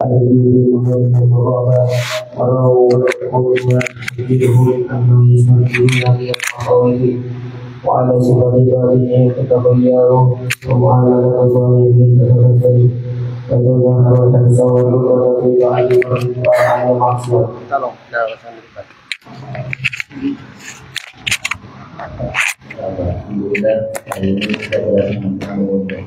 وعلى صفات ذاته تتغير ومعاملة الظالمين تتبدل فتظهر وتنسور وتطيب عليكم على معصية. Alhamdulillah, hari ini kita berada di Abu Bakar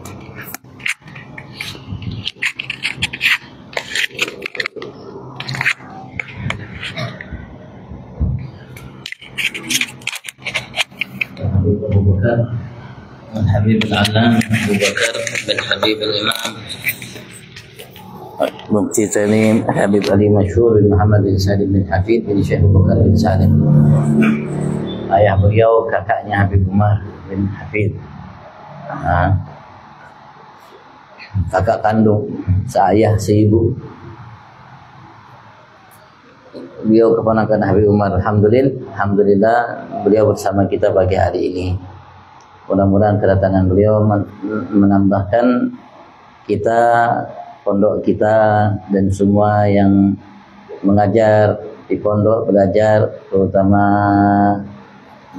bin Habib al-Alam, Abu Bakar bin Habib al-Imam Mufti Salim Habib Ali Masyhur bin Muhammad bin Salim bin Hafid bin Syekh Abu Bakar bin Salim. Ayah beliau kakaknya Habib Umar bin Hafid, kakak kandung seayah seibu. Beliau keponakan Habib Umar. Alhamdulillah beliau bersama kita pagi hari ini. Mudah-mudahan kedatangan beliau menambahkan kita, pondok kita dan semua yang mengajar di pondok, belajar, terutama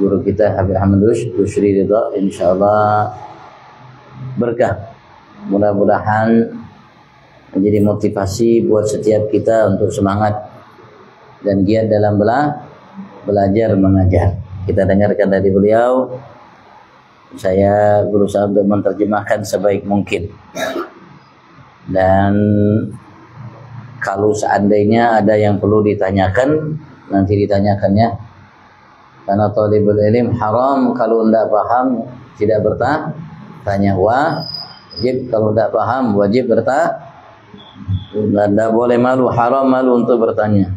guru kita Habib Ahmad Rusri Ridha, insyaallah berkah. Mudah-mudahan menjadi motivasi buat setiap kita untuk semangat dan giat dalam belajar mengajar. Kita dengarkan dari beliau. Saya berusaha untuk menerjemahkan sebaik mungkin. Dan kalau seandainya ada yang perlu ditanyakan, nanti ditanyakannya. Karena talibul ilm haram kalau tidak paham tidak bertanya, wajib kalau tidak paham wajib bertanya. Tidak boleh malu, haram malu untuk bertanya.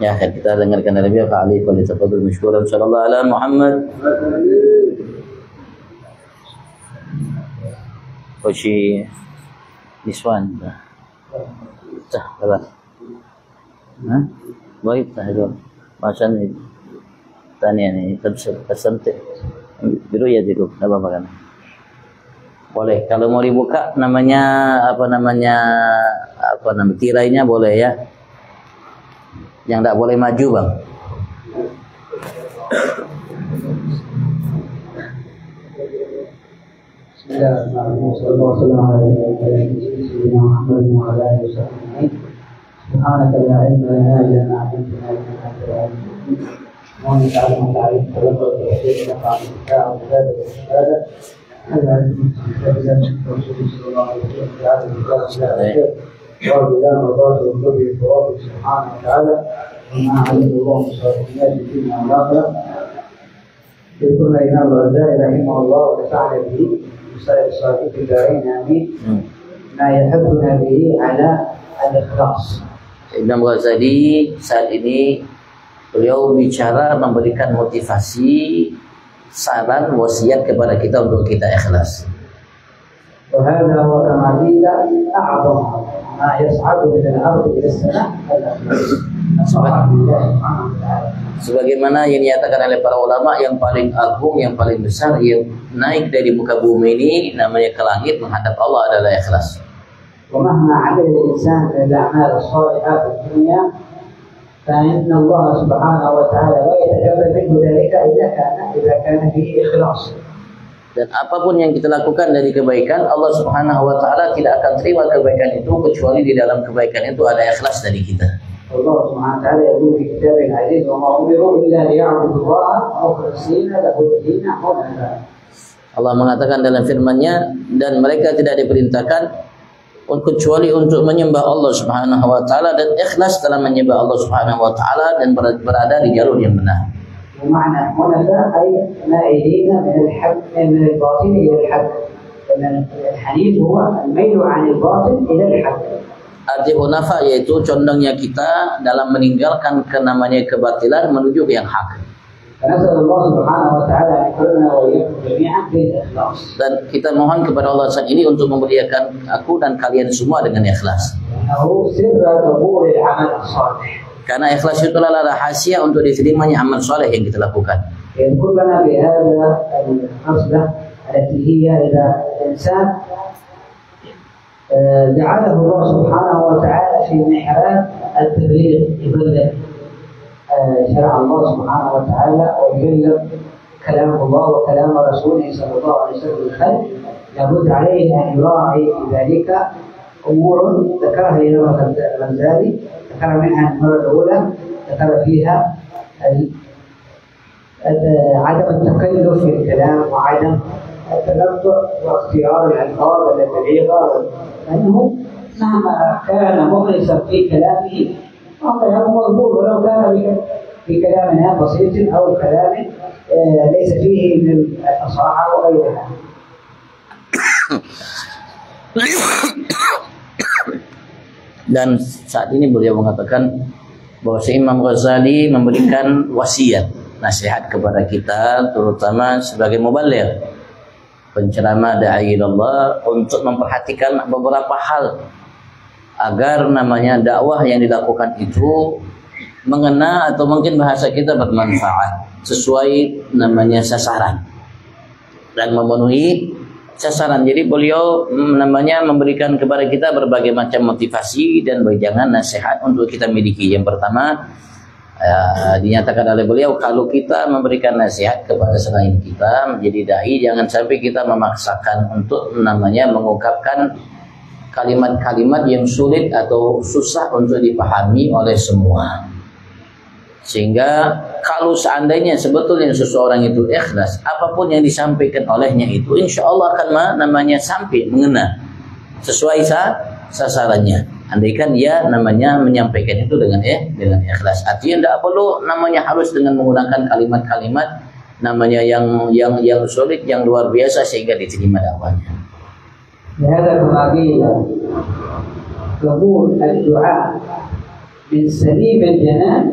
Ya, kita dengarkan dari beliau. Fa'ali qali tafadhal mashkuran sallallahu alaihi Muhammad. Koshi Niswan. Tah, balas. Baik, tahajud. Macam ni. Tanya ni, tersentik. Biru ya itu, apa kan? Boleh. Kalau mau dibuka namanya tirainya boleh ya. Yang tak boleh maju bang. Imam Ghazali saat ini beliau bicara memberikan motivasi, saran, wasiat kepada kita untuk kita ikhlas. وهذا هو كمالية أعظم ما يصعد من الأرض إلى السماء. Sebagaimana yang dinyatakan oleh para ulama, yang paling agung, yang paling besar, yang naik dari muka bumi ini namanya ke langit menghadap Allah adalah ikhlas. ومهما عمل الإنسان من الأعمال الصالحة في الدنيا فإن الله سبحانه وتعالى لا يتقبل منه ذلك إذا كان فيه إخلاص. Dan apapun yang kita lakukan dari kebaikan, Allah Subhanahu wa taala tidak akan terima kebaikan itu kecuali di dalam kebaikan itu ada ikhlas dari kita. Allah Subhanahu wa taala yaqul fi kitabih aziz wa ma umiru illa liya'budu Allah mukhlishina lahu ad-din hunafa. Allah mengatakan dalam firman-Nya, dan mereka tidak diperintahkan kecuali untuk menyembah Allah Subhanahu wa taala dan ikhlas dalam menyembah Allah Subhanahu wa taala dan berada di jalur yang benar. ومعنى حنفاء أي مائلين من الباطل إلى الحق. الحنيف هو الميل عن الباطل إلى الحق. Arti hunafa yaitu condongnya kita dalam meninggalkan namanya kebatilan menuju ke yang hak. فنسأل الله سبحانه وتعالى أن يكرمنا وإياكم جميعا بالإخلاص. Dan kita mohon kepada Allah saat ini untuk memuliakan aku dan kalian semua dengan ikhlas. إنه سر قبول العمل الصالح. Karena ikhlas itu adalah rahasia untuk diterimanya amal soleh yang kita lakukan. يذكر لنا بهذا الخصلة التي هي إذا الإنسان جعله الله سبحانه في محراب التبليغ يبلغ شرع الله سبحانه وتعالى ويبلغ كلام الله وكلام رسوله صلى الله عليه وسلم للخلق، لابد عليه أن يراعي في ذلك أمور ذكرها الإمام الغزالي. ذكر منها المرة الأولى ذكر فيها عدم التكلف في الكلام وعدم التنطع واختيار الألفاظ البليغة، لأنه مهما كان مخلصا في كلامه فهو مقبول ولو كان في كلام بسيط أو كلام ليس فيه من الفصاحة وغيرها. Dan saat ini beliau mengatakan bahwa Imam Ghazali memberikan wasiat, nasihat kepada kita, terutama sebagai mubaligh, penceramah da'i Allah, untuk memperhatikan beberapa hal agar namanya dakwah yang dilakukan itu mengena atau mungkin bahasa kita bermanfaat, sesuai namanya sasaran dan memenuhi sasaran. Jadi beliau namanya memberikan kepada kita berbagai macam motivasi dan wejangan nasihat untuk kita miliki. Yang pertama, dinyatakan oleh beliau, kalau kita memberikan nasihat kepada selain kita menjadi dai, jangan sampai kita memaksakan untuk namanya mengungkapkan kalimat-kalimat yang sulit atau susah untuk dipahami oleh semua. Sehingga kalau seandainya sebetulnya seseorang itu ikhlas, apapun yang disampaikan olehnya itu insya Allah akan namanya sampai mengena sesuai sasarannya. Andaikan dia namanya menyampaikan itu dengan ikhlas. Artinya tidak perlu namanya harus dengan menggunakan kalimat-kalimat namanya yang sulit, yang luar biasa sehingga diterima dakwahnya. Hadza qabila qabul ad-du'a min salim al-janan.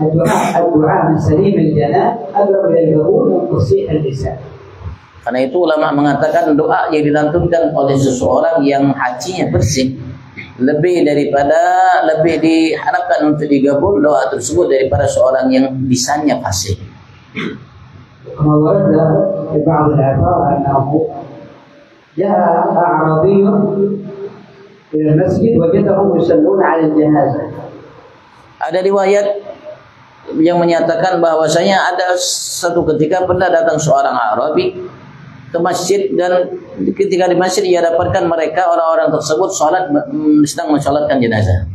الدعاء من سليم الجنان أقرب إلى القبول من فصيح اللسان. Karena itu ulama mengatakan doa yang dilantunkan oleh seseorang yang hatinya bersih lebih diharapkan untuk digabung doa tersebut daripada seorang yang lisannya fasih. كما ورد في بعض الآثار أنه جاء أعرابي إلى المسجد وجدهم يصلون على الجنازة. Ada riwayat yang menyatakan bahwasanya ada satu ketika pernah datang seorang Arabi ke masjid, dan ketika di masjid ia dapatkan mereka orang-orang tersebut sedang mensolatkan jenazah.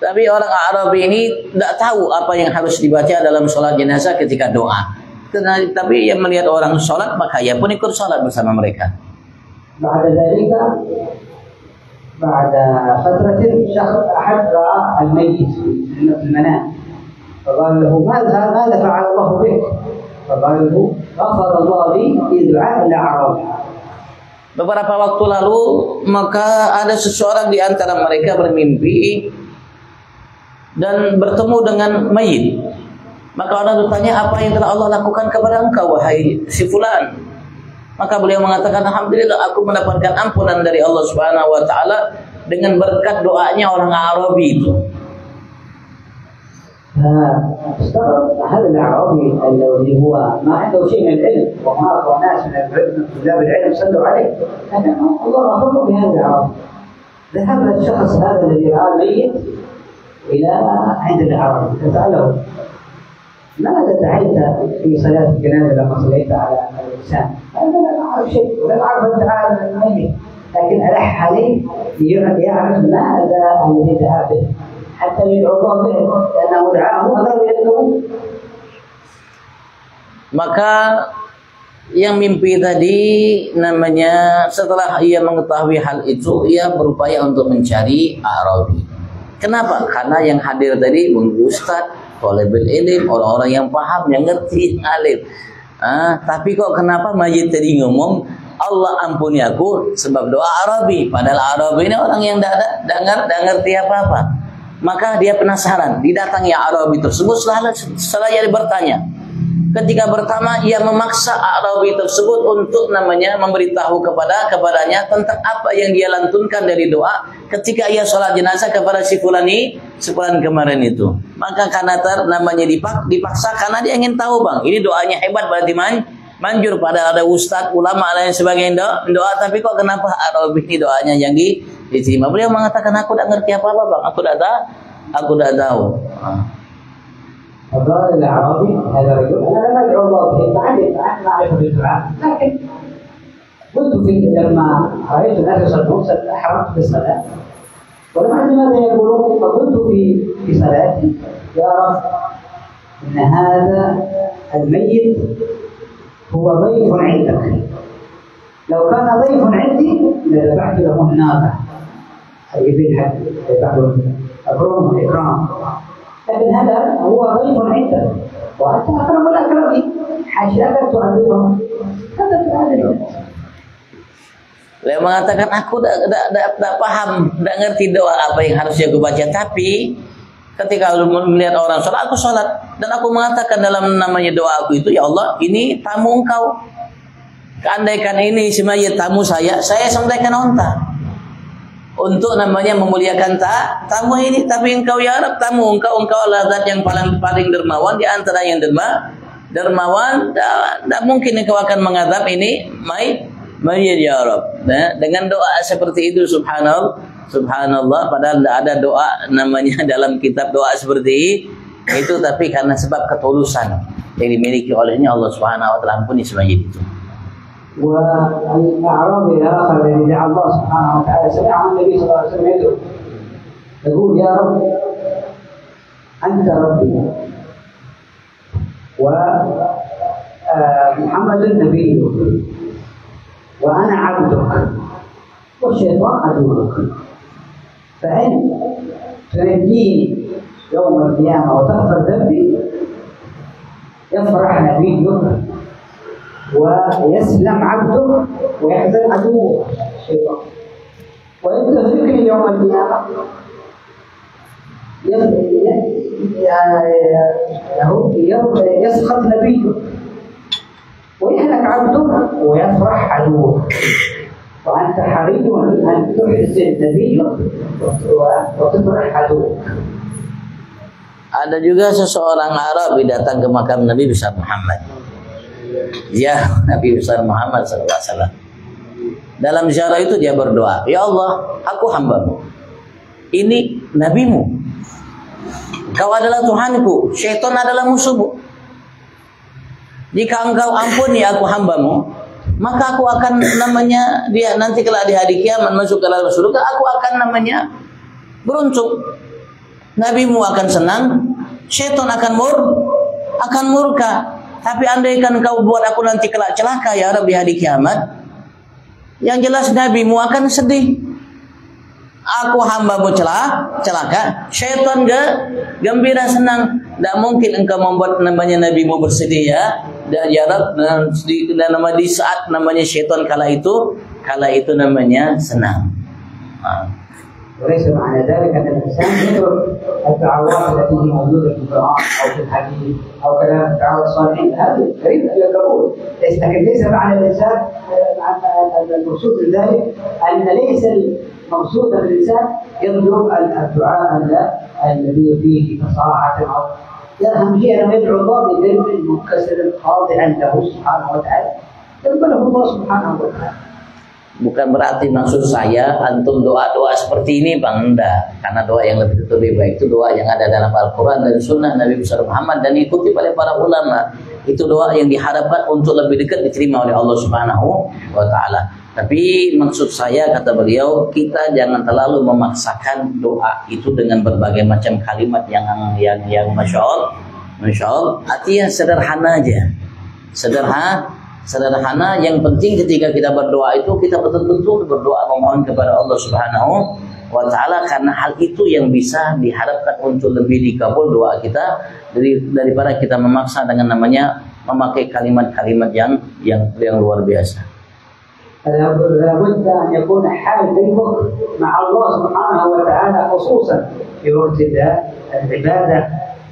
Tapi orang Arabi ini tidak tahu apa yang harus dibaca dalam sholat jenazah ketika doa. Tapi ia melihat orang sholat, maka ia pun ikut sholat bersama mereka. بعد ذلك بعد فترة شخص أحد رأى الميت في المنام فقال له ماذا فعل الله بك؟ فقال له غفر الله لي في دعاء الأعرابي. Beberapa waktu lalu maka ada seseorang di antara mereka bermimpi dan bertemu dengan mayit. Maka orang bertanya, apa yang telah Allah lakukan kepada engkau wahai si fulan? Maka beliau mengatakan, alhamdulillah aku mendapatkan ampunan dari Allah Subhanahu wa taala dengan berkat doanya orang Arabi itu. هذا الأعرابي الذي هو ما عنده شيء من العلم وهناك ناس من طلاب العلم صلوا عليه، الله غفر بهذا الأعرابي. ذهب الشخص هذا الذي رأى الميت إلى عند الأعرابي فسأله ماذا دعيت في صلاة الجنازة لما صليت على الإنسان؟ قال لا أعرف شيء ولا أعرف الدعاء الميت، لكن ألح عليه يعرف ماذا الذي دعا به حتى يدعو الله به لأنه دعاه أقرب إلى القبول. Maka yang mimpi tadi namanya setelah ia mengetahui hal itu, ia berupaya untuk mencari Arabi. Kenapa? Karena yang hadir tadi ustaz, thalibul ilm, orang-orang yang paham, yang ngerti, yang alim. Tapi kok kenapa mayit tadi ngomong Allah ampuni aku sebab doa Arabi, padahal Arabi ini orang yang tidak ngerti apa-apa. Maka dia penasaran, didatangi Arabi tersebut setelah ia bertanya. Ketika pertama ia memaksa Arabi tersebut untuk namanya memberitahu kepadanya tentang apa yang dia lantunkan dari doa ketika ia sholat jenazah kepada si fulan kemarin itu. Maka karena namanya dipaksa karena dia ingin tahu, bang, ini doanya hebat berarti manjur pada ada ustadz, ulama lain sebagainya doa, tapi kok kenapa Arabi ini doanya yang diterima? Beliau mengatakan aku tidak ngerti apa-apa bang, aku tidak tahu. فقال الأعرابي هذا الرجل أنا لم أدعو الله به فعلم أن أعرف بالدعاء لكن قلت لما رأيت الناس يصلون أحرمت بالصلاة ولم أدري ماذا يقولون فقلت في صلاتي يا رب إن هذا الميت هو ضيف عندك لو كان ضيف عندي لذبحت له الناقة أي بالحج يذبحون أكرم وإكرام لكن هذا هو ضيف عندك وأنت أكرم الأكرمين حاشاك تعذبهم هذا تعذبهم. Beliau mengatakan aku tidak paham, tidak ngerti doa apa yang harusnya aku baca, tapi ketika melihat orang sholat, aku sholat dan aku mengatakan dalam namanya doa aku itu, ya Allah ini tamu engkau, keandaikan ini semuanya tamu saya sampaikan onta untuk namanya memuliakan tamu ini, tapi engkau ya Rabb tamu engkau adalah zat yang paling dermawan di antara yang dermawan, tidak mungkin engkau akan mengadab ini mayit ya Rabb. Nah, dengan doa seperti itu subhanallah padahal tidak ada doa namanya dalam kitab doa seperti itu, tapi karena sebab ketulusan yang dimiliki olehnya Allah Subhanahu wa taala ampuni semuanya itu. والأعرابي الآخر الذي دعا الله سبحانه وتعالى سمع النبي صلى الله عليه وسلم يدعو يقول يا رب أنت ربي ومحمد نبيك وأنا عبدك والشيطان عدوك فإن تنجيني يوم القيامة وتغفر ذنبي يفرح نبيك ويسلم عبدك ويحزن عدوه الشيطان وإن تهلكني يوم القيامة يسخط نبيك ويهلك عبدك ويفرح عدوك وأنت حري أن تحزن نبيك وتفرح عدوك. Ada juga seseorang Arabi datang ke makam Nabi besar Muhammad. Ya, Nabi besar Muhammad SAW. Dalam ziarah itu dia berdoa, ya Allah, aku hambamu. Ini nabimu. Kau adalah Tuhanku, syaitan adalah musuhmu. Jika engkau ampuni aku hambamu, maka aku akan namanya dia nanti kelak di hari kiamat masuk ke dalam surga, aku akan namanya beruntung. Nabimu akan senang, syaitan akan murka. Tapi andaikan kau buat aku nanti kelak celaka ya Rabbi hari kiamat, yang jelas nabimu akan sedih. Aku hambamu celaka, syaitan gembira senang. Tidak mungkin engkau membuat namanya nabimu bersedih ya. Dan ya Rabb, di saat namanya syaitan kala itu namanya senang. وليس معنى ذلك أن الإنسان يترك الدعوات التي هي موجودة في القرآن أو في الحديث أو كلام الدعوة الصالحين، هذه قريب إلى القبول، لكن ليس معنى الإنسان المقصود من ذلك أن ليس المقصود من الإنسان يطلب الدعاء الذي فيه فصاحة أو أهم شيء أنه يدعو الله بقلب منكسر خاضعا له سبحانه وتعالى يقبله الله سبحانه وتعالى. Bukan berarti maksud saya antum doa-doa seperti ini bang, enggak. Karena doa yang lebih baik itu doa yang ada dalam Al-Quran dan Sunnah Nabi besar Muhammad dan diikuti oleh para ulama. Itu doa yang diharapkan untuk lebih dekat diterima oleh Allah Subhanahu wa taala. Tapi maksud saya, kata beliau, kita jangan terlalu memaksakan doa itu dengan berbagai macam kalimat yang masya Allah, artinya sederhana aja. Sederhana, yang penting ketika kita berdoa itu kita betul-betul berdoa memohon kepada Allah Subhanahu wa taala, karena hal itu yang bisa diharapkan untuk lebih dikabul doa kita daripada kita memaksa dengan namanya memakai kalimat-kalimat yang luar biasa. لابد أن يكون حال قلبك مع الله سبحانه وتعالى خصوصا في وقت العبادة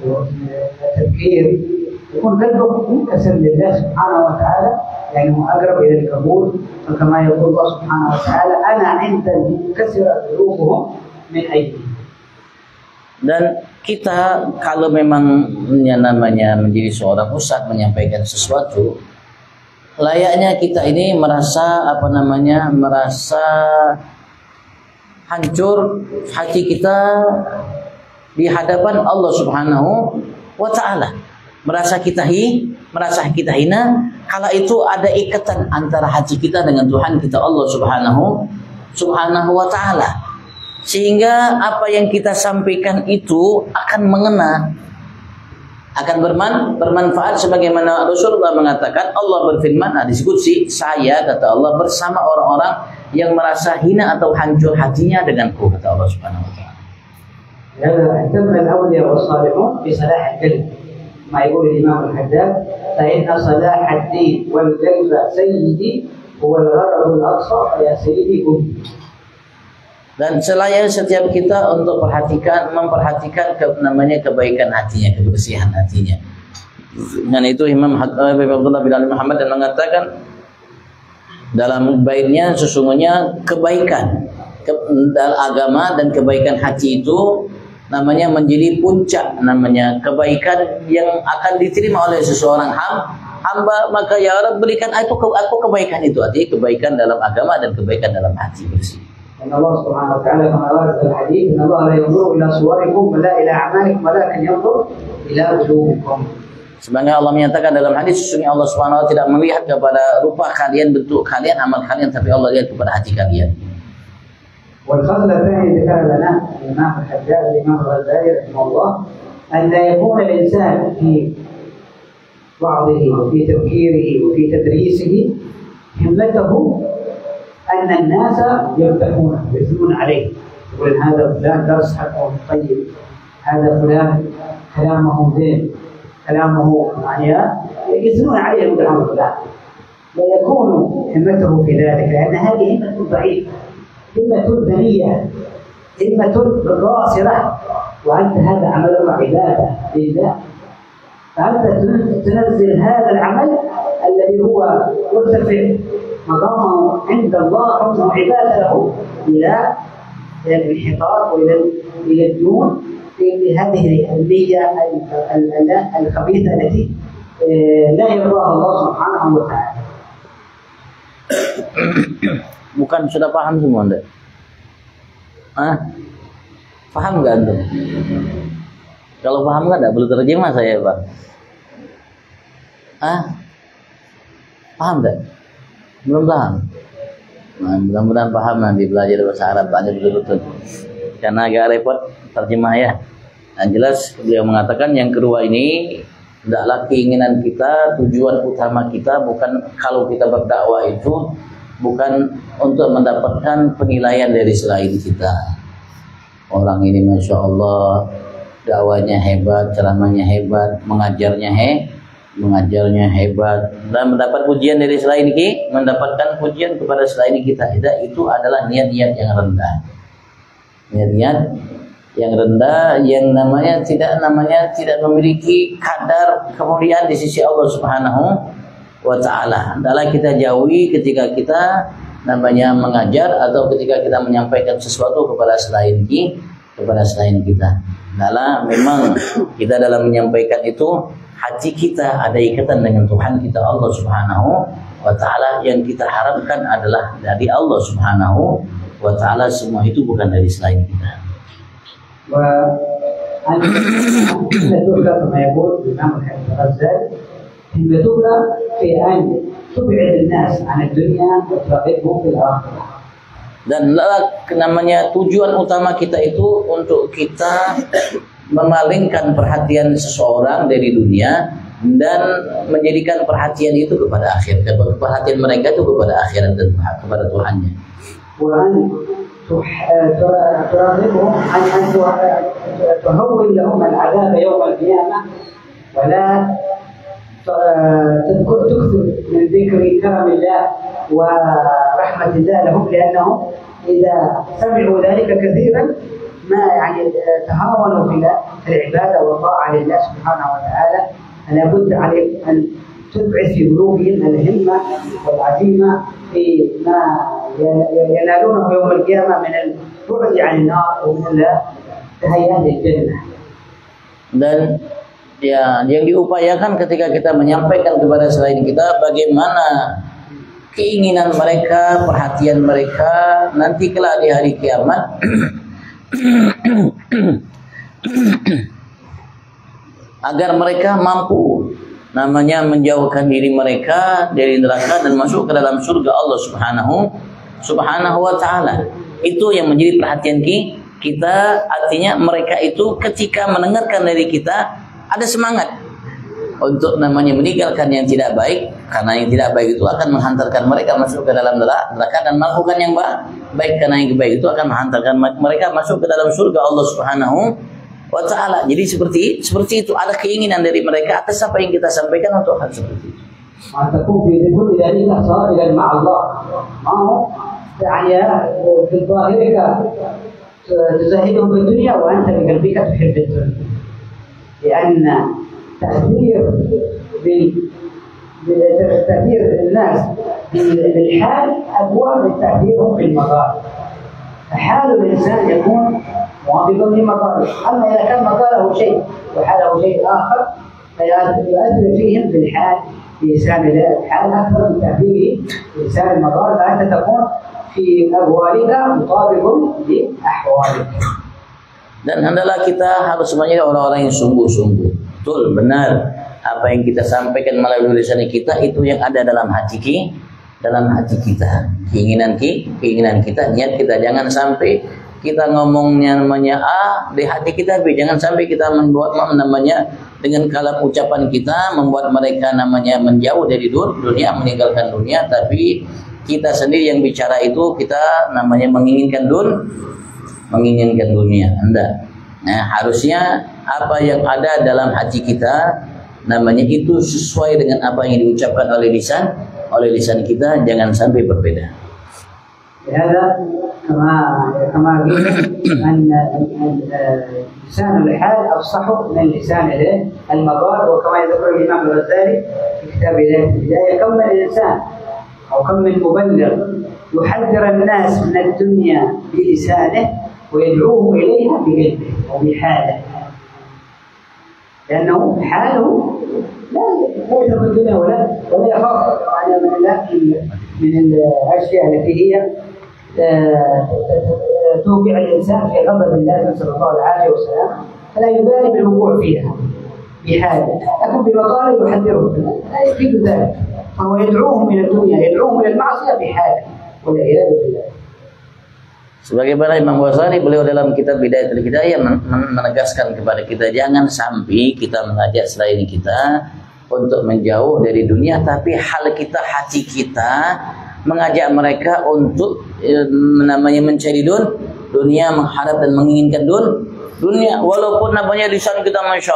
في وقت التفكير، يكون قلبك منكسر لله سبحانه وتعالى لأنه أقرب إلى القبول، فكما يقول الله سبحانه وتعالى أنا عند المنكسر قلوبهم من أيديهم. Dan kita kalau memang namanya menjadi seorang ustaz menyampaikan sesuatu, layaknya kita ini merasa merasa hancur hati kita di hadapan Allah Subhanahu wa taala. Merasa kita hina, kala itu ada ikatan antara hati kita dengan Tuhan kita Allah Subhanahu wa taala. Sehingga apa yang kita sampaikan itu akan mengena, akan bermanfaat, sebagaimana Rasulullah mengatakan, Allah berfirman, hadis qudsi, saya kata Allah bersama orang-orang yang merasa hina atau hancur hatinya denganku, kata Allah Subhanahu wa taala. اهتم الأولياء والصالحون بصلاح القلب ما يقول الإمام الحداد فإن صلاح الدين والقلب سيدي هو الغرض الأقصى فيا سيدي قم. Dan selain setiap kita untuk memperhatikan namanya kebaikan hatinya, kebersihan hatinya. Dan itu Imam Abdullah bin Ali Muhammad dan mengatakan dalam baitnya, sesungguhnya kebaikan dalam agama dan kebaikan hati itu namanya menjadi puncak, namanya kebaikan yang akan diterima oleh seseorang hamba, maka ya Allah berikan aku kebaikan itu, artinya kebaikan dalam agama dan kebaikan dalam hati bersih. Allah Subhanahu wa taala kama warada dalam hadis, "Inna Allah la yanzuru ila suwarikum wa la ila a'malikum walakin yanzuru ila qulubikum." Sebenarnya Allah menyatakan dalam hadis, sesungguhnya Allah Subhanahu wa taala tidak melihat kepada rupa kalian, bentuk kalian, amal kalian, tapi Allah lihat kepada hati kalian. والخصلة الثانية ذكر لنا الإمام الحداد الإمام الغزالي رحمه الله أن لا يكون الإنسان في وعظه وفي تفكيره وفي تدريسه همته أن الناس يمدحونه ويثنون عليه، يقول هذا فلان درس حقه طيب، هذا فلان كلامه زين، كلامه يعني يثنون عليه يمدحون فلان. لا يكون همته في ذلك، لأن هذه همة ضعيفة، همة ذرية، همة قاصرة، وأنت هذا عمل عبادة لله، فأنت تنزل هذا العمل الذي هو مرتفع مقامه عند الله حكمه عبادة له إلى الانحطاط وإلى الدون بهذه النية الخبيثة التي لا يرضاها الله سبحانه وتعالى. Bukan sudah paham semua Anda? Paham nggak Anda? Kalau paham nggak perlu terjemah saya Pak. Paham nggak? Belum paham? Nah, mudah-mudahan paham nanti belajar bahasa Arab tanya betul-betul. Karena agak repot terjemah ya. Yang jelas beliau mengatakan yang kedua ini, tidaklah keinginan kita, tujuan utama kita bukan kalau kita berdakwah itu bukan untuk mendapatkan penilaian dari selain kita. Orang ini Masya Allah dakwahnya hebat, ceramahnya hebat, mengajarnya hebat, dan mendapat pujian dari selain kita, mendapatkan pujian kepada selain kita. Itu adalah niat-niat yang rendah. Niat-niat yang rendah yang tidak memiliki kadar kemuliaan di sisi Allah Subhanahu wa taala. Adalah kita jauhi ketika kita mengajar atau ketika kita menyampaikan sesuatu kepada selain kita. Adalah memang kita dalam menyampaikan itu hati kita ada ikatan dengan Tuhan kita Allah Subhanahu wa taala, yang kita harapkan adalah dari Allah Subhanahu wa taala, semua itu bukan dari selain kita. همتك كما يقول الإمام الغزالي همتك في أن تبعد الناس عن الدنيا وترغبهم في الآخرة. Dan namanya tujuan utama kita itu untuk kita memalingkan perhatian seseorang dari dunia dan menjadikan perhatian itu kepada akhirat, perhatian mereka itu kepada akhirat dan kepada Tuhannya. ترغبهم عن أن تهون لهم العذاب يوم القيامة، ولا تكثر من ذكر كرم الله ورحمة الله لهم، لأنهم إذا سمعوا ذلك كثيرا ما تهاونوا في العبادة والطاعة لله سبحانه وتعالى. فلا بد عليك أن تبعث في قلوبهم الهمة والعزيمة في ما ينالونه يوم القيامة من البعد عن النار ومن تهيئة الجنة. Dan ya yang diupayakan ketika kita menyampaikan kepada selain kita bagaimana keinginan mereka, perhatian mereka nanti kelak di hari kiamat agar mereka mampu namanya menjauhkan diri mereka dari neraka dan masuk ke dalam surga Allah Subhanahu wa taala. Itu yang menjadi perhatian kita, artinya mereka itu ketika mendengarkan dari kita ada semangat untuk namanya meninggalkan yang tidak baik, karena yang tidak baik itu akan menghantarkan mereka masuk ke dalam neraka, dan melakukan yang baik karena yang baik itu akan menghantarkan mereka masuk ke dalam surga Allah Subhanahu wa taala. Jadi seperti itu ada keinginan dari mereka atas apa yang kita sampaikan untuk hal seperti itu. تكون في كل ذلك صائلا مع الله ما هو يعني في ظاهرك تزهدهم في الدنيا وأنت بقلبك تحب الدنيا لأن تأثير الناس بالحال أقوى من تأثيرهم بالمظاهر. فحال الإنسان يكون موافقا لمظاهره، أما إذا كان مظاهره شيء وحاله شيء آخر فيؤثر فيهم بالحال بلسان الحال أكثر من تأثيره بلسان المظاهر، فأنت تكون في أهوالك مطابق لأحوالك. Dan hendaklah kita harus menjadi orang-orang yang sungguh-sungguh, betul, benar apa yang kita sampaikan melalui lisan kita itu yang ada dalam hati kita, keinginan kita, niat kita. Jangan sampai kita ngomongnya namanya A di hati kita B. Jangan sampai kita membuat namanya dengan kalam ucapan kita membuat mereka namanya menjauh dari dunia, meninggalkan dunia, tapi kita sendiri yang bicara itu kita namanya menginginkan dunia. Nah, harusnya apa yang ada dalam hati kita namanya itu sesuai dengan apa yang diucapkan oleh lisan kita, jangan sampai berbeda. هذا كما قلنا أن لسان الحال أفصح من لسان المقال، وكما يذكر الإمام الغزالي في كتابه البداية كم من إنسان أو كم من مبلغ يحذر الناس من الدنيا بلسانه ويدعوهم إليها بقلبه وبحاله، لأنه حاله لا يترك الدنيا ولا يخاف على من الأشياء التي هي توقع الإنسان في غضب الله نسأل الله العافية والسلام، فلا يبالي بالوقوع فيها بحاله، لكن بمقاله يحذرهم لا يفيد ذلك، فهو يدعوهم إلى الدنيا، يدعوهم إلى المعصية بحاله والعياذ بالله. Sebagaimana Imam Ghazali, beliau dalam kitab Bidayatul Hidayah menegaskan kepada kita jangan sampai kita mengajak selain kita untuk menjauh dari dunia, tapi hal kita, hati kita mengajak mereka untuk namanya mencari dunia, mengharap dan menginginkan dunia. Walaupun namanya lisan kita masya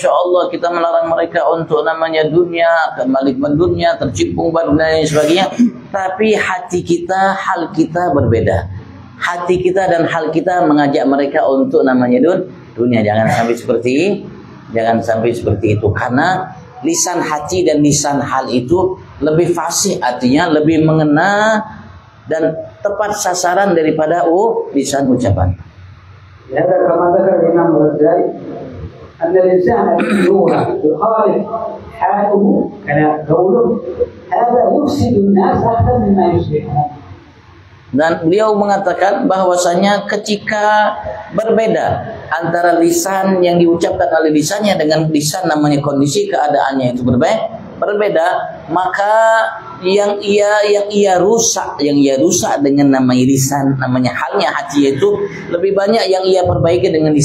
Allah kita melarang mereka untuk namanya dunia, kemalikman dunia, tercipung badan dan sebagainya, tapi hati kita, hal kita berbeda. Hati kita dan hal kita mengajak mereka untuk namanya dunia. Jangan sampai seperti itu, karena lisan hati dan lisan hal itu lebih fasih, artinya lebih mengena dan tepat sasaran daripada lisan ucapan. Ya, kama dzakar Imam Ghazali, anna al-insan al-ruha yukhalif haluhu kana qawluhu hadha yufsidu an-nas akthar mimma yuslihun. Dan beliau mengatakan bahwasanya ketika berbeda antara lisan yang diucapkan oleh lisannya dengan lisan namanya kondisi keadaannya itu berbeda, maka yang ia rusak dengan namanya lisan, namanya halnya hati itu lebih banyak yang ia perbaiki dengan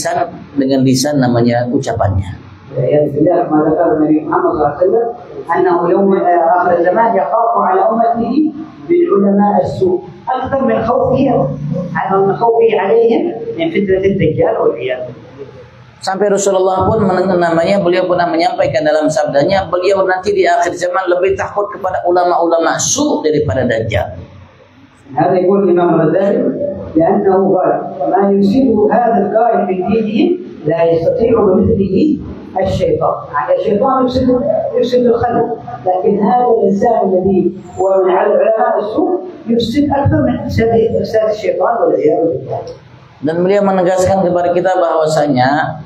lisan namanya ucapannya. Ya, bila mengatakan Nabi Muhammad SAW, annahu yawm akhir zaman yakhafu ala ummatihi bil ulama as-su' akthar min khawfihi alaihim min fitnatil dajjal wal iyad. Sampai Rasulullah pun beliau pernah menyampaikan dalam sabdanya, beliau nanti di akhir zaman lebih takut kepada ulama-ulama su daripada dajjal. هذا يقول الإمام الغزالي لأنه قال ما يصيب هذا القائل في دينه لا يستطيع بمثله الشيطان. يعني الشيطان يفسد الخلق، لكن هذا الإنسان الذي هو من علماء السوء يفسد أكثر من إفساد الشيطان والعياذ بالله. Dan beliau menegaskan kepada kita bahwasanya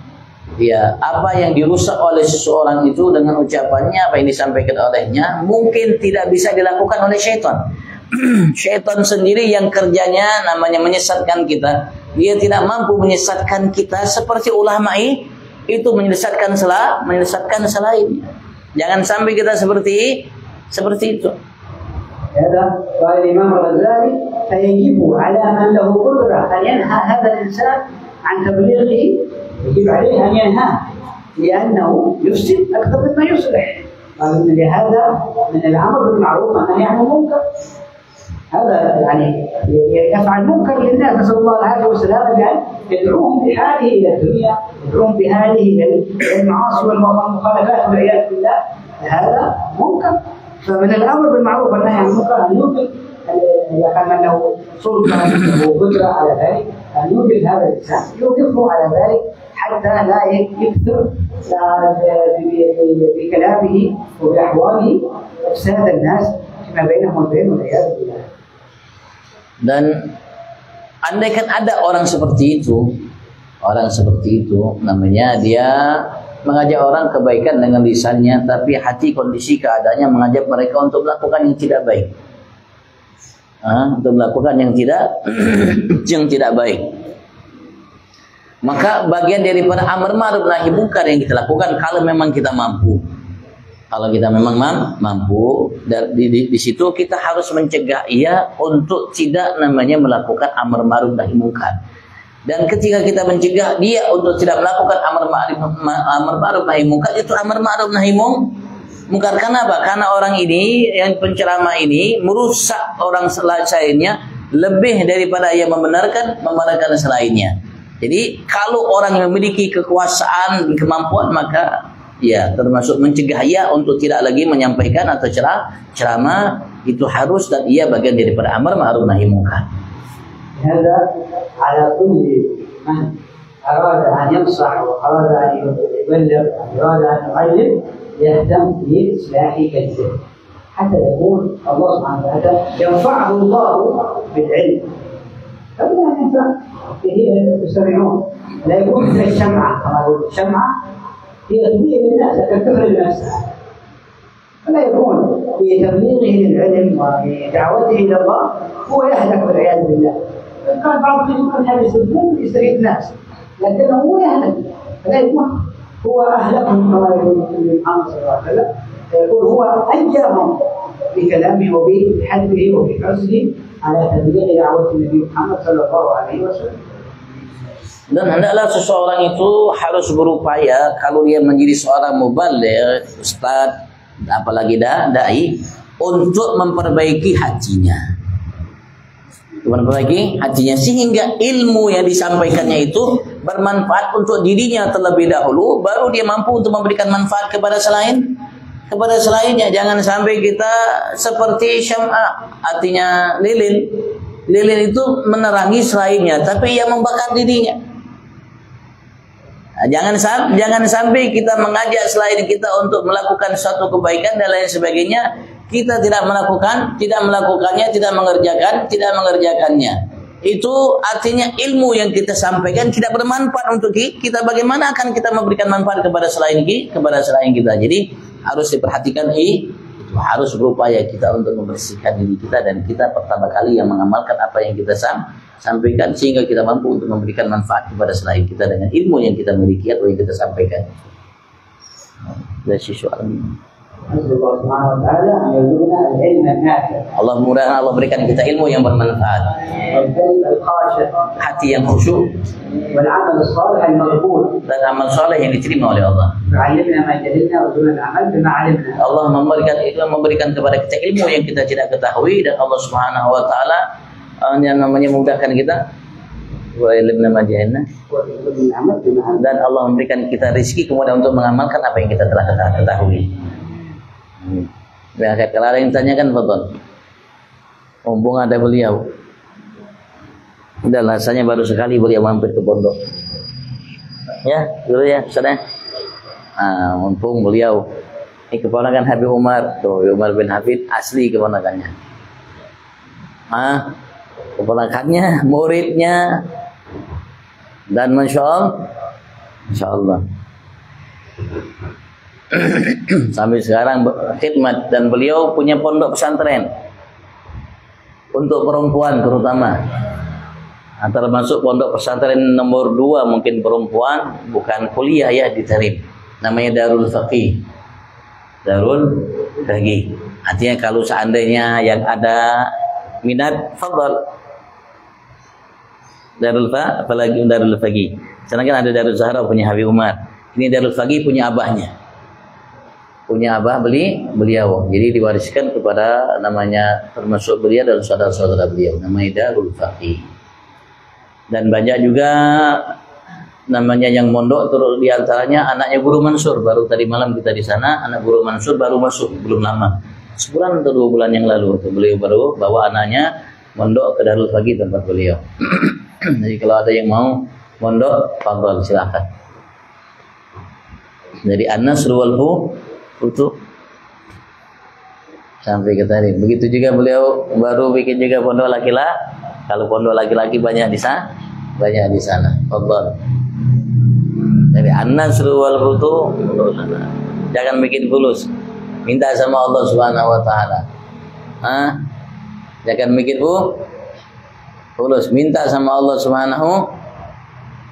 Ya, apa yang dirusak oleh seseorang itu dengan ucapannya, apa yang disampaikan olehnya, mungkin tidak bisa dilakukan oleh syaitan. Syaitan sendiri yang kerjanya namanya menyesatkan kita. Dia tidak mampu menyesatkan kita seperti ulama itu menyesatkan selainnya. Jangan sampai kita seperti itu. هذا قال الإمام الغزالي فيجب على من له قدرة أن ينهى هذا الإنسان عن تبليغه، يجب عليه أن ينهاه لأنه يفسد أكثر مما يصلح. قال إن لهذا من الأمر بالمعروف والنهي عن المنكر. هذا يعني يفعل منكر للناس، نسأل الله العافية والسلامة، بأن يدعوهم بحاله إلى الدنيا، يدعوهم بحاله إلى المعاصي والمخالفات والعياذ بالله. هذا منكر. فمن الأمر بالمعروف والنهي عن المنكر أن يوقف إذا كان له سلطة وقدرة على ذلك، أن يوقف هذا الإنسان، يوقفه على ذلك حتى لا يكثر بكلامه وبأحواله إفساد الناس فيما بينهم وبين والعياذ بالله. Dan andaikan ada orang seperti itu, namanya dia mengajak orang kebaikan dengan lisannya, tapi hati kondisi keadaannya mengajak mereka untuk melakukan yang tidak baik, untuk melakukan yang tidak baik. Maka bagian daripada amar ma'ruf nahi munkar yang kita lakukan kalau memang kita mampu. Kalau kita memang mampu, di situ kita harus mencegah ia untuk tidak namanya melakukan amar ma'ruf nahi munkar. Dan ketika kita mencegah dia untuk tidak melakukan amar ma'ruf nahi munkar, itu amar ma'ruf nahi munkar. Karena apa? Karena orang ini yang penceramah ini merusak orang selainnya lebih daripada ia membenarkan selainnya. Jadi kalau orang yang memiliki kekuasaan, kemampuan, maka ya termasuk mencegah ia untuk tidak lagi menyampaikan atau ceramah, itu harus, dan ia bagian daripada amar ma'ruf nahi munkar. هذا على كل من أراد أن ينصح وأراد أن يبلغ وأراد أن يعلم يهتم بإصلاح كلمته حتى يكون الله سبحانه وتعالى ينفعه الله بالعلم. فبدأ أن ينفع به يستمعون، لا يكون مثل الشمعة كما يقول الشمعة هي تبليغ للناس لكن تخرج نفسها، فلا يكون في تبليغه للعلم ودعوته إلى الله هو يهلك والعياذ بالله. كان بعض يمكن هذا يسبون يستفيد الناس، لكنه هو يهلك، فلا يكون هو أهلكهم كما يقول محمد صلى الله عليه وسلم، فيكون هو أنجاهم بكلامه وبحثه وبحرصه على تبليغ دعوة النبي محمد صلى الله عليه وسلم. Dan hendaklah seseorang itu harus berupaya kalau dia menjadi seorang mubaligh, ustaz, apalagi dai, untuk memperbaiki hatinya. Sehingga ilmu yang disampaikannya itu bermanfaat untuk dirinya terlebih dahulu, baru dia mampu untuk memberikan manfaat kepada selainnya. Jangan sampai kita seperti syam'a, artinya lilin. Lilin itu menerangi selainnya, tapi ia membakar dirinya. Jangan sampai kita mengajak selain kita untuk melakukan suatu kebaikan dan lain sebagainya, kita tidak melakukannya, tidak mengerjakannya. Itu artinya ilmu yang kita sampaikan tidak bermanfaat untuk kita. Bagaimana akan kita memberikan manfaat kepada selain kita? Jadi harus diperhatikan itu, harus berupaya kita untuk membersihkan diri kita, dan kita pertama kali yang mengamalkan apa yang kita sampaikan sehingga kita mampu untuk memberikan manfaat kepada selain kita dengan ilmu yang kita miliki atau yang kita sampaikan. Dari soal ini. Allah mudah Allah berikan kita ilmu yang bermanfaat, hati yang khusyuk, dan amal soleh yang diterima oleh Allah. Allah memberikan kepada kita ilmu yang kita tidak ketahui, dan Allah Subhanahu wa taala yang namanya memudahkan kita, dan Allah memberikan kita rezeki kemudian untuk mengamalkan apa yang kita telah ketahui. Kalau ada yang tanyakan, betul. Mumpung ada beliau. Udah rasanya baru sekali beliau mampir ke pondok. Ya, dulu ya, sudah. Mumpung beliau ini keponakan Habib Umar, tuh Umar bin Habib asli keponakannya. Keponakannya, muridnya, dan masya Allah. Sampai sekarang khidmat, dan beliau punya pondok pesantren untuk perempuan terutama. Termasuk pondok pesantren nomor 2 mungkin perempuan, bukan kuliah ya, di Tarim. Namanya Darul Faqih. Darul Faqih. Artinya kalau seandainya yang ada minat, fadhal. Darul Faqih, apalagi Darul Faqih. Sana kan ada Darul Zahra punya Habib Umar. Ini Darul Faqih punya abahnya. Punya abah beliau. Jadi diwariskan kepada namanya, termasuk beliau dan saudara-saudara beliau. Namanya Darul Faqih. Dan banyak juga namanya yang mondok, terus diantaranya anaknya Guru Mansur. Baru tadi malam kita di sana, anak Guru Mansur baru masuk, belum lama. Sebulan atau 2 bulan yang lalu beliau baru bawa anaknya mondok ke Darul Faqih tempat beliau. Jadi kalau ada yang mau mondok, fadhal, silakan. Jadi An-Nasr wal Futuh sampai ke tadi. Begitu juga beliau baru bikin juga pondok laki-laki. Kalau pondok laki-laki banyak di sana, fadhal. Jadi An-Nasr wal Futuh, jangan bikin fulus. Minta sama Allah Subhanahu wa taala. Jangan bikin fulus, minta sama Allah Subhanahu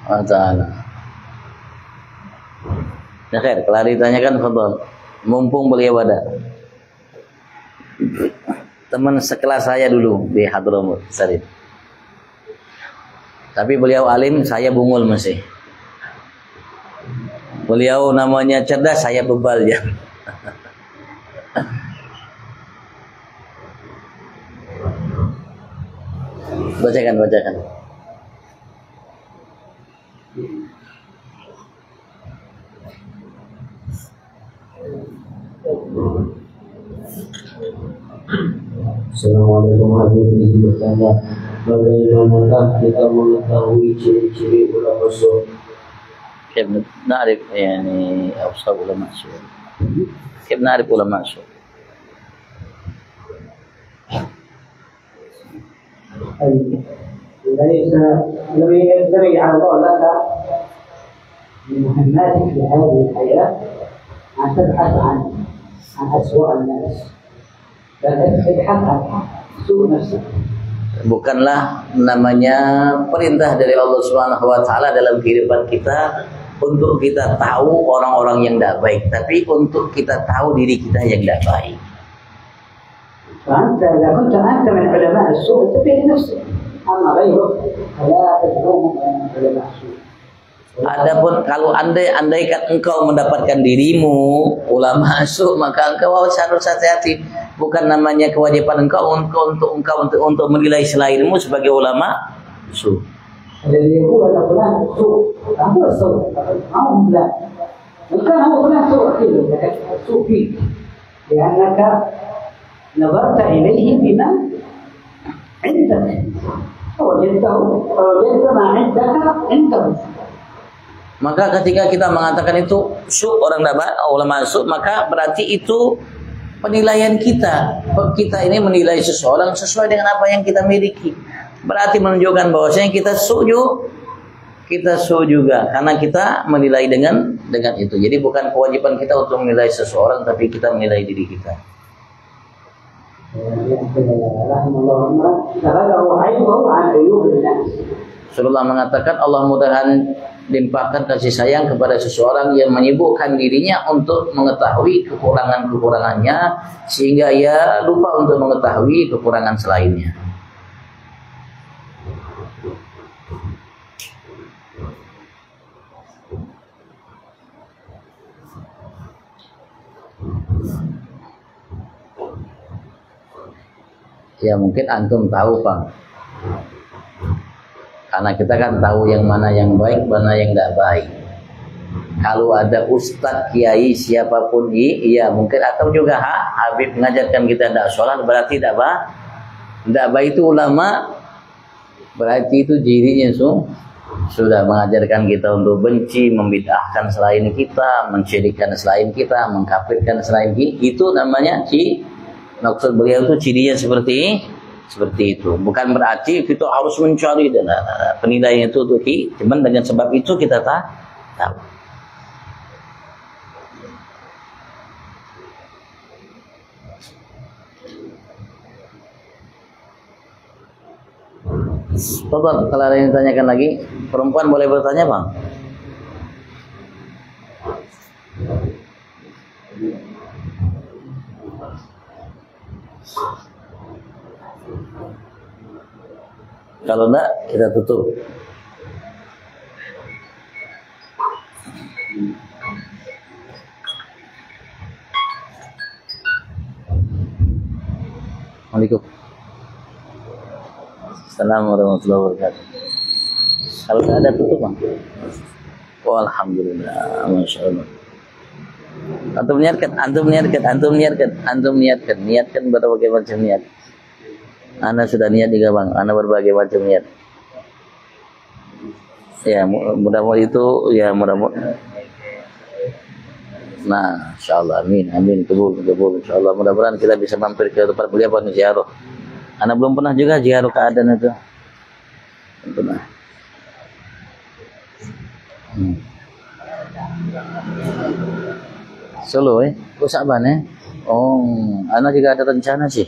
wa taala. Ya khair, kalau ditanyakan fadhal. Mumpung beliau ada. Teman sekelas saya dulu di Hadramut Sarif. Tapi beliau alim, saya bungul masih. Beliau namanya cerdas, saya bebal ya. Bacakan. Assalamualaikum warahmatullahi wabarakatuh. Bagaimanakah kita mengetahui ciri-ciri ulama sunnah? كيف نعرف يعني أوصاف علماء السوء؟ كيف نعرف علماء السوء؟ ليس لم يجعل الله لك من مهماتك في هذه الحياة أن تبحث عن أسوأ الناس، بل ابحث عن سوء نفسك. Bukanlah namanya perintah dari Allah Subhanahu wa taala dalam kehidupan kita untuk kita tahu orang-orang yang tidak baik, tapi untuk kita tahu diri kita yang tidak baik. فأنت إذا كنت أنت من علماء السوء اتبع نفسك، أما غيرك فلا تدعوهم من علماء السوء. Adapun kalau andaikan engkau mendapatkan dirimu ulama su, maka engkau harus hati-hati. Bukan namanya kewajiban engkau untuk menilai selainmu sebagai ulama su. الذي يقول أن فلان سوء هو السوء، ما هو لا. إن كان هو فلان سوء أكيد لكن السوء فيك، لأنك نظرت إليه بما عندك فوجدت ما عندك عنده. Maka ketika kita mengatakan itu su, orang ulama su, maka berarti itu penilaian kita. Kita ini menilai seseorang sesuai dengan apa yang kita miliki. Berarti menunjukkan bahwasanya kita su juga karena kita menilai dengan itu. Jadi bukan kewajiban kita untuk menilai seseorang, tapi kita menilai diri kita. Rasulullah mengatakan Allah mudahan limpahkan kasih sayang kepada seseorang yang menyibukkan dirinya untuk mengetahui kekurangan-kekurangannya sehingga ia lupa untuk mengetahui kekurangan selainnya. Ya mungkin antum tahu Pak, karena kita kan tahu yang mana yang baik, mana yang tidak baik. Kalau ada ustadz, kiai, siapapun iya mungkin, atau juga Habib mengajarkan kita tidak sholat, berarti tidak baik itu ulama, berarti itu dirinya sudah mengajarkan kita untuk benci, membid'ahkan selain kita, mensyirikkan selain kita, mengkafirkan selain kita. Itu namanya maksud beliau itu cirinya seperti itu. Bukan berarti kita harus mencari dan penilaian itu cuman dengan sebab itu kita tahu. Tolong kalau ada yang ditanyakan lagi, perempuan boleh bertanya bang? Kalau enggak, kita tutup. Assalamualaikum. Assalamualaikum warahmatullahi wabarakatuh. Kalau enggak ada tutup bang. Oh, alhamdulillah, masya Allah. Antum niatkan berbagai macam niat. Anda sudah niat juga bang, Anda berbagai macam niat. Ya mudah-mudahan itu ya mudah-mudahan. Nah, insyaallah amin kabul insyaallah mudah-mudahan kita bisa mampir ke tempat beliau buat ziarah. Anda belum pernah juga ziarah keadaan itu. Belum pernah. Solo kok Saban Oh, Anda juga ada rencana sih.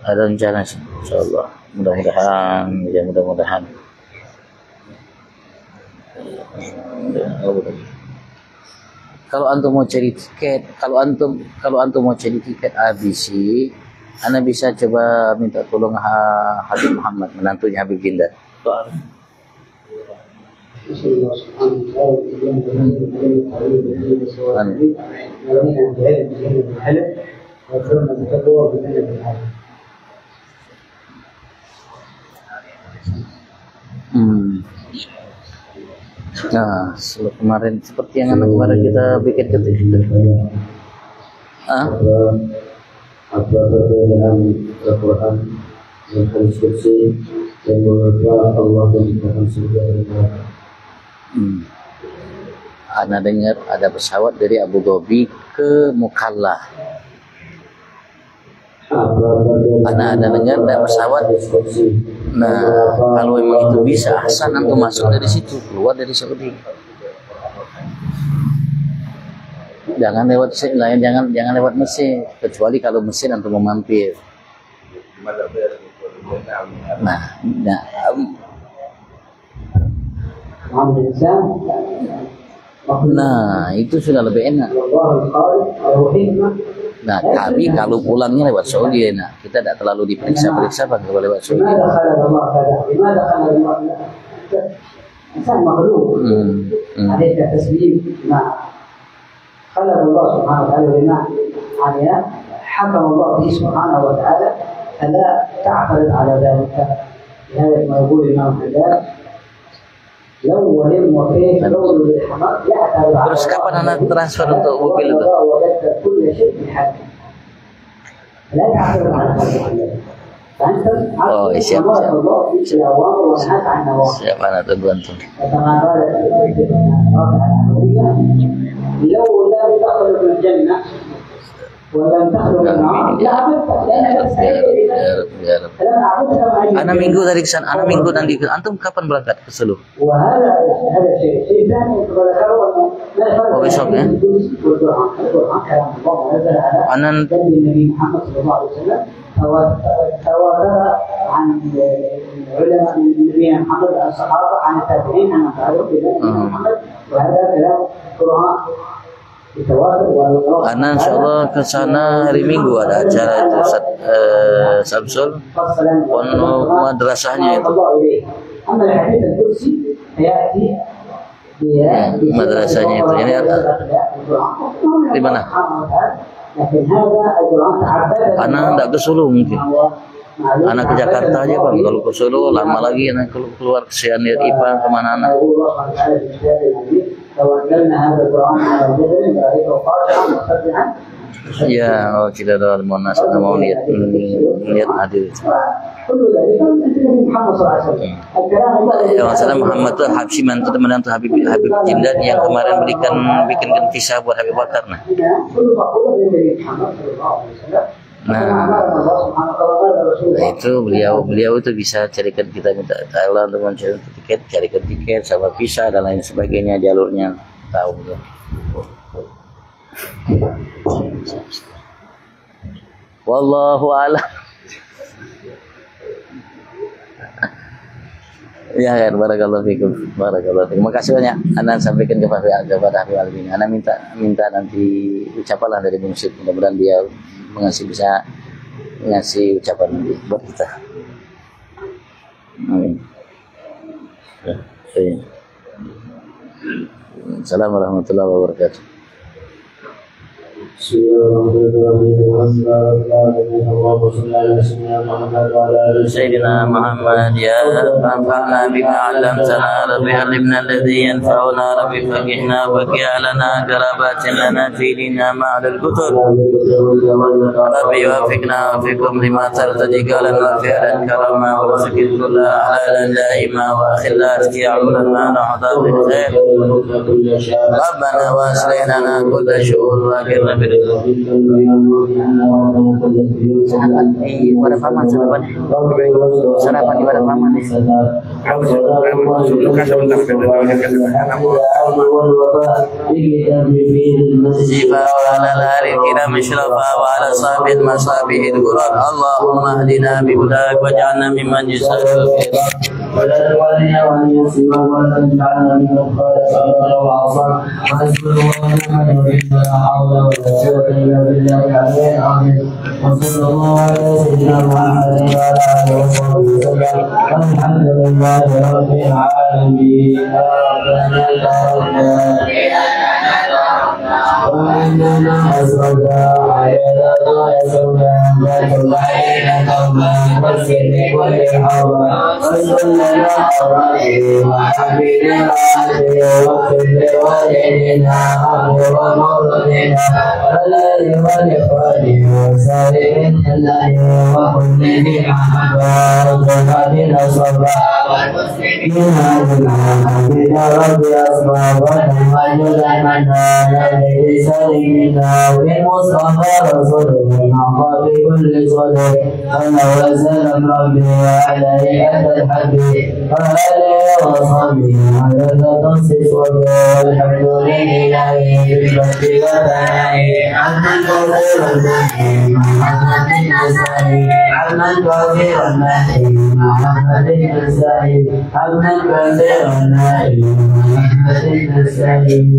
Ada rencana sih, insyaallah. Mudah-mudahan. Kalau antum mau cari tiket, kalau antum mau cari tiket ABC, Anda bisa coba minta tolong Habib Muhammad, menantunya Habib Jinda. Nah, kemarin seperti yang kemarin kita bikin ketika apa perbedaan Al-Quran dan hadis qudsi dan mengapa Allah menciptakan surga dan neraka. Ana dengar ada pesawat dari Abu Dhabi ke Mukalla. Ana ada dengar ada pesawat. Nah, kalau memang itu bisa, Hasan antum masuk dari situ, keluar dari Saudi. Jangan lewat lain, jangan lewat Mesir, kecuali kalau Mesir antum mau mampir. Nah, itu sudah lebih enak. Nah, kami kalau pulangnya lewat Saudi, nah kita tidak terlalu diperiksa-periksa bang kalau lewat Saudi. خلق الله سبحانه وتعالى بما علينا حكم الله به سبحانه وتعالى فلا تعترض على ذلك لهذا ما يقول الإمام حداد لو ولم وكيف لو بالحمار يعترض على Terus kapan anak transfer untuk mobil itu? وجدت كل شيء بحد لا تعترض على هذا فأنت Oh, siap. الله في الأوامر والنهي عن النواهي Siap anak tunggu antum. كما قال لو لم تخرج من الجنة ولم تخرج من النار Anak minggu dari sana, anak minggu nanti antum kapan berangkat ke Solo? وهذا شيء ثاني ذكره Oh, besok ya? كلام الله نزل على Anan النبي محمد صلى الله عليه وسلم تواتر عن العلماء من نبينا محمد الصحابه عن التابعين عن قالوا بنبينا محمد وهذا كلام القران يتواتر Ana insyaallah ke sana hari Minggu ada acara itu Samsul pon madrasahnya itu. أما الحديث القدسي فيأتي madrasahnya itu. Ini di mana? لكن هذا القرآن تعبد Anak enggak ke Solo mungkin. Anak ke Jakarta aja bang. Kalau ke Solo lama lagi. Anak keluar kesian lihat IPA kemana anak. توكلنا هذا القرآن على جبل رأيته خاشعا مصدعا Ya, oh tidak ada Monas mau lihat hadir. كل ذلك النبي محمد صلى الله عليه وسلم الكلام الله Ya, masalah Muhammad tuh Habsyi mantu menantu Habib Jindan yang kemarin bikinkan visa buat Habib Bakar. Nah, كل مقولة للنبي محمد صلى الله عليه وسلم Nah itu beliau itu bisa carikan kita minta Thailand untuk mencari tiket, carikan tiket sama visa dan lain sebagainya jalurnya tahu ya. Wallahu a'lam. Ya kan, barakallahu fikum. Barakallahu fikum. Makasih banyak. Anda sampaikan kepada Habib Alvin. Anda minta nanti ucapan dari Mursyid. Mudah-mudahan dia bisa ngasih ucapan buat kita. Amin. Assalamualaikum warahmatullahi wabarakatuh. سيدنا محمد يا أنفعنا بما علمتنا رب علمنا الذي ينفعنا رب فقهنا وكي لنا قرابات لنا في ديننا مع الكتب رب يوفقنا وفقكم لما ترتدي قولنا فعلا كرما ورزق كل حلالا دائما وأخلا استيعابنا ما نعطى بالخير ربنا وأسلينا كل شؤون وكرنا sarapan di Badan Paman, sarapan di Badan Paman. Allahumma hadina bi hudak waj'alna mimman yusafir ولا تولنا وليسمع ولا تجعلنا من الخالق والعصر وحسبنا ونعم الوكيل لا حول ولا قوة إلا بالله العلي العظيم وصلى الله على سيدنا محمد وعلى آله وصحبه وسلم والحمد لله رب العالمين وإننا أسرنا علينا ويسرنا ذات العين توبا والسر والإرحام وصلنا وحبيبنا واغفر لوالدينا أمر موردنا والآل والإخوان وسائر الله وكل ذي محبة وهدنا صبا من هذه المحبة رب أسبابنا وجلنا لسليمنا بالمصطفى رسول المعقى بكل صدر أنا وسلم ربي وعلى رئة الحبيب وآله وصحبه على تخصيص والحمد لله بالبث والثناء عمن كثير النعيم محمد النسائي عمن كثير النعيم محمد النسائي عمن كثير النعيم محمد النسائي